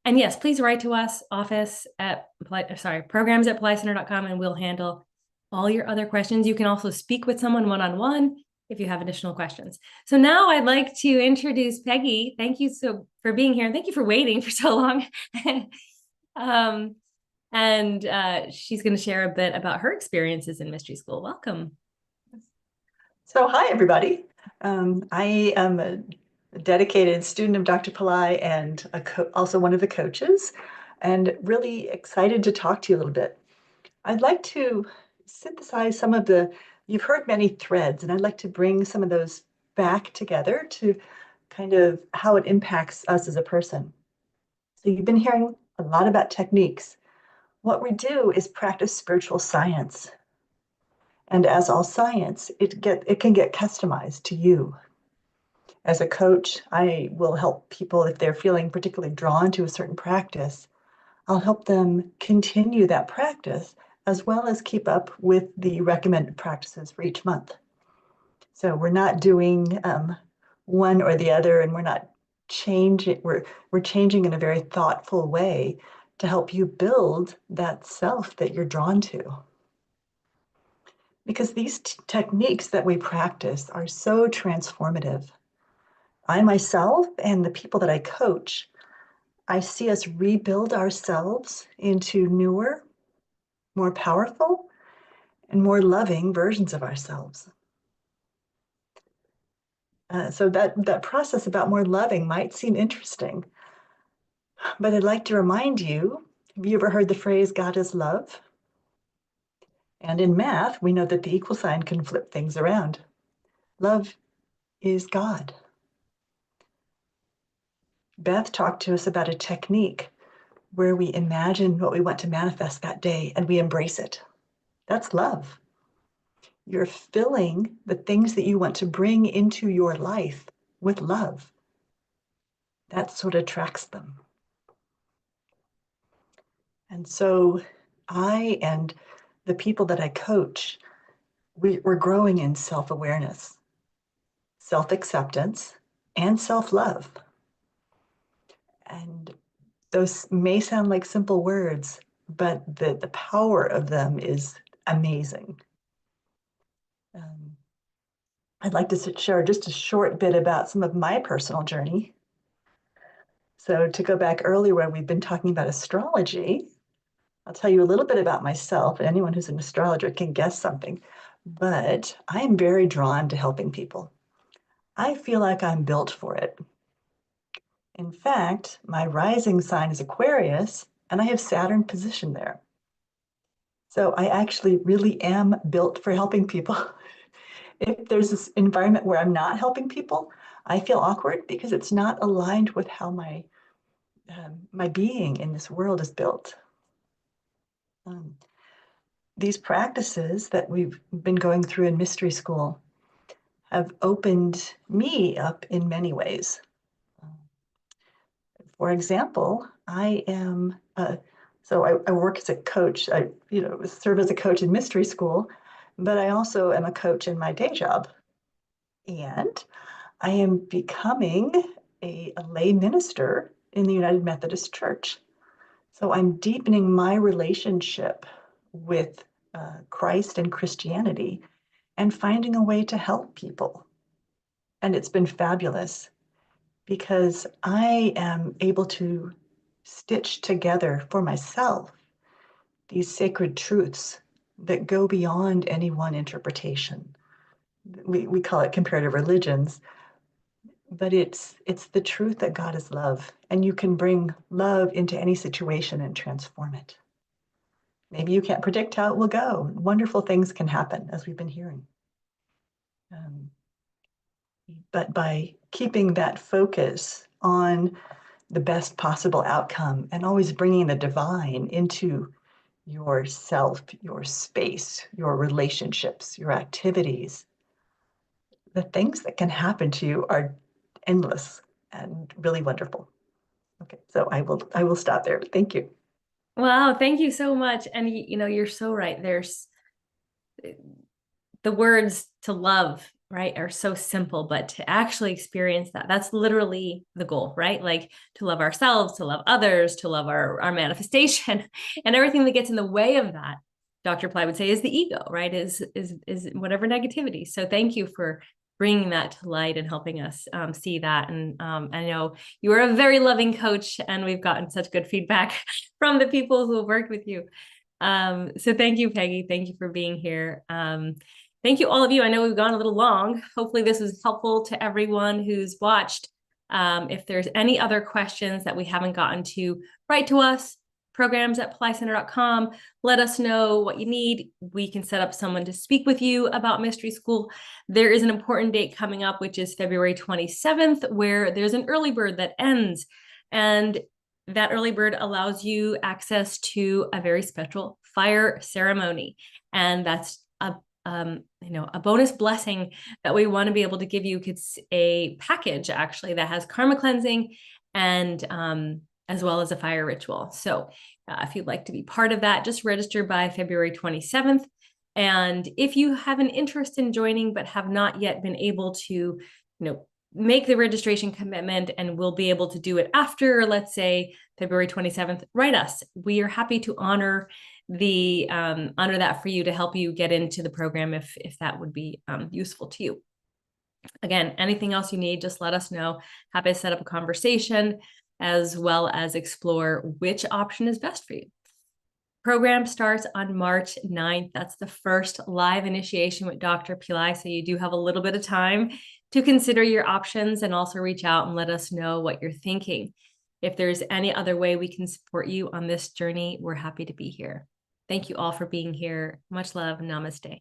And yes, please write to us, programs@PillaiCenter.com, and we'll handle all your other questions. You can also speak with someone one-on-one if you have additional questions. So now I'd like to introduce Peggy. Thank you for being here. Thank you for waiting for so long. She's going to share a bit about her experiences in mystery school. Welcome. So hi, everybody. I am a dedicated student of Dr. Pillai and also one of the coaches, and really excited to talk to you a little bit. I'd like to synthesize some of you've heard many threads, and I'd like to bring some of those back together to kind of how it impacts us as a person. So you've been hearing a lot about techniques. What we do is practice spiritual science. And as all science, it can get customized to you. As a coach, I will help people if they're feeling particularly drawn to a certain practice. I'll help them continue that practice as well as keep up with the recommended practices for each month. So we're not doing one or the other, and we're not changing. We're changing in a very thoughtful way to help you build that self that you're drawn to. Because these techniques that we practice are so transformative. I myself and the people that I coach, I see us rebuild ourselves into newer, more powerful, and more loving versions of ourselves. So that process about more loving might seem interesting, but I'd like to remind you, have you ever heard the phrase, God is love? And in math, we know that the equal sign can flip things around. Love is God. Beth talked to us about a technique where we imagine what we want to manifest that day and we embrace it. That's love. You're filling the things that you want to bring into your life with love. That's what attracts them. And so I and the people that I coach, we're growing in self-awareness, self-acceptance, and self-love. And those may sound like simple words, but the power of them is amazing. I'd like to share just a short bit about some of my personal journey. So to go back earlier where we've been talking about astrology, I'll tell you a little bit about myself. Anyone who's an astrologer can guess something, but I am very drawn to helping people. I feel like I'm built for it. In fact, my rising sign is Aquarius, and I have Saturn positioned there. So I actually really am built for helping people. If there's this environment where I'm not helping people, I feel awkward because it's not aligned with how my being in this world is built. These practices that we've been going through in mystery school have opened me up in many ways. For example, I work as a coach. I serve as a coach in mystery school, but I also am a coach in my day job. And I am becoming a lay minister in the United Methodist Church. So I'm deepening my relationship with Christ and Christianity and finding a way to help people. And it's been fabulous because I am able to stitch together for myself these sacred truths that go beyond any one interpretation. We call it comparative religions, but it's the truth that God is love, and you can bring love into any situation and transform it. Maybe you can't predict how it will go. Wonderful things can happen, as we've been hearing. But by keeping that focus on the best possible outcome and always bringing the divine into yourself, your space, your relationships, your activities, the things that can happen to you are endless and really wonderful. Okay, so I will stop there. Thank you. Wow, thank you so much. And you're so right. There's the words to love, right, are so simple, but to actually experience that's literally the goal, right? Like to love ourselves, to love others, to love our manifestation, and everything that gets in the way of that, Dr. Pillai would say, is the ego, right? Is whatever negativity. So thank you for bringing that to light and helping us see that. And I know you are a very loving coach, and we've gotten such good feedback from the people who have worked with you. So thank you, Peggy. Thank you for being here. Thank you, all of you. I know we've gone a little long. Hopefully this was helpful to everyone who's watched. If there's any other questions that we haven't gotten to, write to us, programs@pillaicenter.com. Let us know what you need. We can set up someone to speak with you about Mystery School. There is an important date coming up, which is February 27th, where there's an early bird that ends. And that early bird allows you access to a very special fire ceremony. And that's a bonus blessing that we want to be able to give you. It's a package actually that has karma cleansing and as well as a fire ritual. So if you'd like to be part of that, just register by February 27th. And if you have an interest in joining but have not yet been able to, make the registration commitment and we'll be able to do it after, let's say, February 27th, write us. We are happy to honor that for you, to help you get into the program if that would be useful to you. Again, anything else you need, just let us know. Happy to set up a conversation as well as explore which option is best for you. Program starts on March 9th. That's the first live initiation with Dr. Pillai. So you do have a little bit of time to consider your options and also reach out and let us know what you're thinking. If there's any other way we can support you on this journey, we're happy to be here. Thank you all for being here. Much love. Namaste.